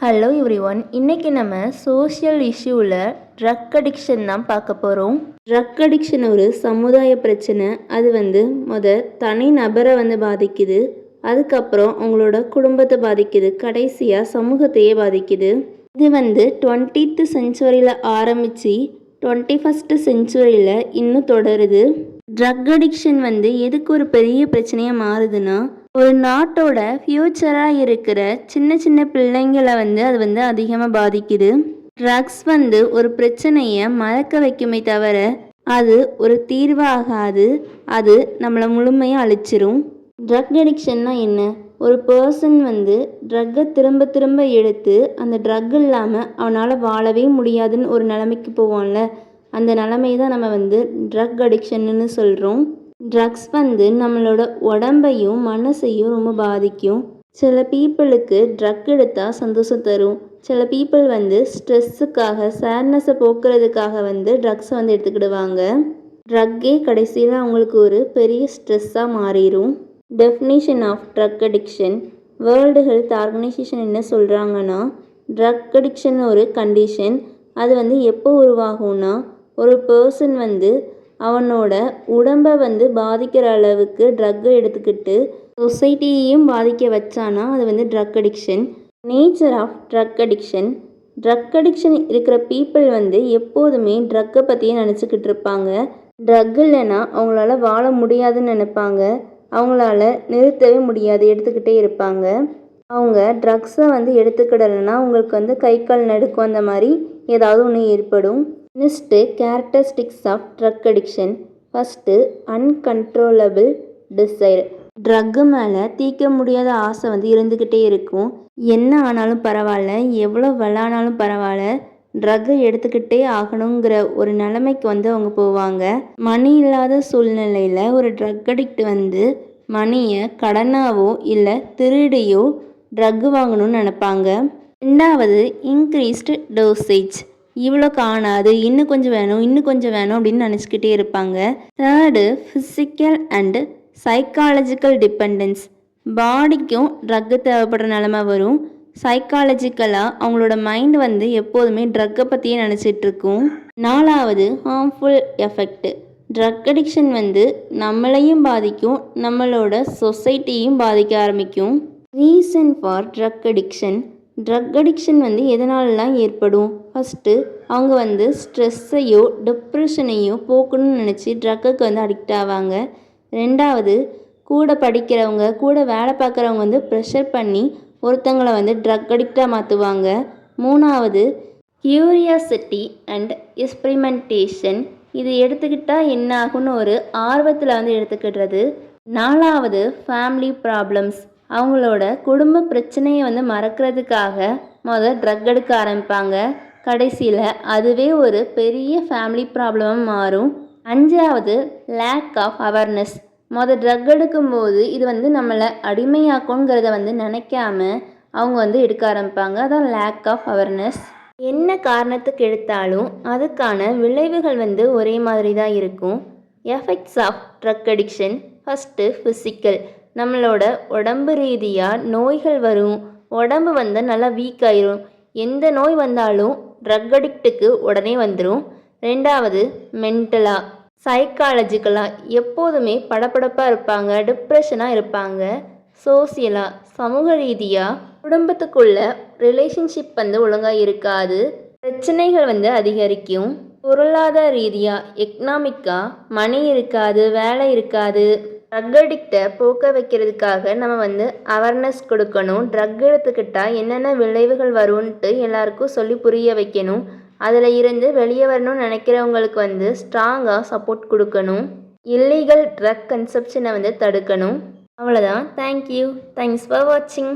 Hello everyone, இன்றைக்கி நம்ம social இஷ்யூவில் drug addiction தான் பார்க்க போகிறோம். ட்ரக் அடிக்ஷன் ஒரு சமுதாய பிரச்சனை. அது தனி நபரை பாதிக்குது, அதுக்கப்புறம் அவங்களோட குடும்பத்தை பாதிக்குது, கடைசியாக சமூகத்தையே பாதிக்குது. இது 20th செஞ்சுரியில் ஆரம்பித்து 21st செஞ்சுரியில் இன்னும் தொடருது. ட்ரக் அடிக்ஷன் எதுக்கு ஒரு பெரிய பிரச்சனையாக மாறுதுன்னா, ஒரு நாட்டோட ஃப்யூச்சராக இருக்கிற சின்ன சின்ன பிள்ளைங்களை அது அதிகமாக பாதிக்குது. ட்ரக்ஸ் ஒரு பிரச்சனையை மறக்க வைக்குமே தவிர அது ஒரு தீர்வாகாது. அது நம்மளை முழுமையாக அழிச்சிரும். ட்ரக் அடிக்ஷன்னா என்ன? ஒரு பர்சன் ட்ரக்கை திரும்ப திரும்ப எடுத்து அந்த ட்ரக் இல்லாமல் அவனால் வாழவே முடியாதுன்னு ஒரு நிலைமைக்கு போவான்ல, அந்த நிலைமை தான் நம்ம ட்ரக் அடிக்ஷன்னு சொல்கிறோம். ட்ரக்ஸ் நம்மளோட உடம்பையும் மனசையும் ரொம்ப பாதிக்கும். சில பீப்புளுக்கு ட்ரக் எடுத்தால் சந்தோஷம் தரும். சில பீப்புள் ஸ்ட்ரெஸ்ஸுக்காக, சேட்னஸை போக்குறதுக்காக ட்ரக்ஸை எடுத்துக்கிடுவாங்க. ட்ரக்கே கடைசியில் அவங்களுக்கு ஒரு பெரிய ஸ்ட்ரெஸ்ஸாக மாறிடும். Definition of drug addiction. World health organisation என்ன சொல்கிறாங்கன்னா, ட்ரக் அடிக்ஷன் ஒரு கண்டிஷன். அது எப்போ உருவாகும்னா, ஒரு பர்சன் அவனோட உடம்பை பாதிக்கிற அளவுக்கு ட்ரக்கை எடுத்துக்கிட்டு சொசைட்டியையும் பாதிக்க வச்சானா அது drug addiction. Nature of drug addiction. Drug addiction இருக்கிற பீப்புள் எப்போதுமே ட்ரக்கை பற்றியே நினச்சிக்கிட்டு இருப்பாங்க. ட்ரக் இல்லைன்னா அவங்களால வாழ முடியாதுன்னு நினைப்பாங்க. அவங்களால நிறுத்தவே முடியாது, எடுத்துக்கிட்டே இருப்பாங்க. அவங்க ட்ரக்ஸை எடுத்துக்கிடலைன்னா அவங்களுக்கு கை கால் நடுக்கும், அந்த மாதிரி ஏதாவது ஒன்று ஏற்படும். Next characteristics of drug addiction. First, uncontrollable desire. Drug மேலே தீர்க்க முடியாத ஆசை இருந்துக்கிட்டே இருக்கும். என்ன ஆனாலும் பரவாயில்ல, எவ்வளோ விளானாலும் பரவாயில்ல, ட்ரக்கை எடுத்துக்கிட்டே ஆகணுங்கிற ஒரு நிலைமைக்கு அவங்க போவாங்க. மணி இல்லாத சூழ்நிலையில் ஒரு ட்ரக் அடிக்ட் மணியை கடனாவோ இல்லை திருடியோ ட்ரக்கு வாங்கணும்னு நினைப்பாங்க. ரெண்டாவது, இன்க்ரீஸ்டு டோசேஜ். இவ்வளோ காணாது, இன்னும் கொஞ்சம் வேணும், இன்னும் கொஞ்சம் வேணும் அப்படின்னு நினச்சிக்கிட்டே இருப்பாங்க. Third, physical and psychological dependence. பாடிக்கும் ட்ரக்கு தேவைப்படுற நிலமை வரும். சைக்காலஜிக்கலாக அவங்களோட மைண்டு எப்போதுமே ட்ரக்கை பற்றியே நினச்சிட்ருக்கும். நாலாவது, ஹார்ம்ஃபுல் எஃபெக்ட். ட்ரக் அடிக்ஷன் நம்மளையும் பாதிக்கும், நம்மளோட சொசைட்டியும் பாதிக்க ஆரம்பிக்கும். Reason for drug addiction. Drug addiction எதனாலலாம் ஏற்படும்? ஃபஸ்ட்டு, அவங்க ஸ்ட்ரெஸ்ஸையோ டிப்ரெஷனையோ போக்கணும்னு நினச்சி ட்ரக்குக்கு அடிக்ட் ஆவாங்க. ரெண்டாவது, கூட படிக்கிறவங்க, கூட வேலை பார்க்குறவங்க ப்ரெஷர் பண்ணி ஒருத்தங்களை ட்ரக் அடிக்டாக மாற்றுவாங்க. மூணாவது, கியூரியாசிட்டி அண்ட் எக்ஸ்பிரிமெண்டேஷன். இது எடுத்துக்கிட்டால் என்ன ஆகுன்னு ஒரு ஆர்வத்தில் எடுத்துக்கிடுறது. நாலாவது, ஃபேமிலி ப்ராப்ளம்ஸ். அவங்களோட குடும்ப பிரச்சனையை மறக்கிறதுக்காக ட்ரக் எடுக்க ஆரம்பிப்பாங்க. கடைசியில் அதுவே ஒரு பெரிய ஃபேமிலி ப்ராப்ளமாக மாறும். அஞ்சாவது, லேக் ஆஃப் அவேர்னஸ். ட்ரக் எடுக்கும்போது இது நம்மளை அடிமையாக்குங்கிறத நினைக்காம அவங்க எடுக்க ஆரம்பிப்பாங்க. அதான் லேக் ஆஃப் அவேர்னஸ். என்ன காரணத்துக்கு எடுத்தாலும் அதுக்கான விளைவுகள் ஒரே மாதிரி தான் இருக்கும். Effects of drug addiction. First, physical. நம்மளோட உடம்பு ரீதியாக நோய்கள் வரும். உடம்பு நல்லா வீக் ஆயிரும். எந்த நோய் வந்தாலும் ட்ரக் அடிக்ட்டுக்கு உடனே வந்துடும். ரெண்டாவது, மென்டலாக, சைக்காலஜிக்கலாக எப்போதுமே படபடப்பாக இருப்பாங்க, டிப்ரெஷனாக இருப்பாங்க. சோசியலாக, சமூக ரீதியாக குடும்பத்துக்குள்ள ரிலேஷன்ஷிப் ஒழுங்காக இருக்காது, பிரச்சனைகள் அதிகரிக்கும். பொருளாதார ரீதியாக, எக்கனாமிக்காக மணி இருக்காது, வேலை இருக்காது. ட்ரக் அடிக்டை போக்க வைக்கிறதுக்காக நம்ம அவேர்னஸ் கொடுக்கணும். ட்ரக் எடுத்துக்கிட்டால் என்னென்ன விளைவுகள் வரும்ன்ட்டு எல்லாருக்கும் சொல்லி புரிய வைக்கணும். அதில் இருந்து வெளியே வரணும்னு நினைக்கிறவங்களுக்கு ஸ்ட்ராங்காக சப்போர்ட் கொடுக்கணும். இல்லீகல் ட்ரக் கன்சப்ஷனை தடுக்கணும். அவ்வளோதான். தேங்க்யூ. தேங்க்ஸ் ஃபார் வாட்சிங்.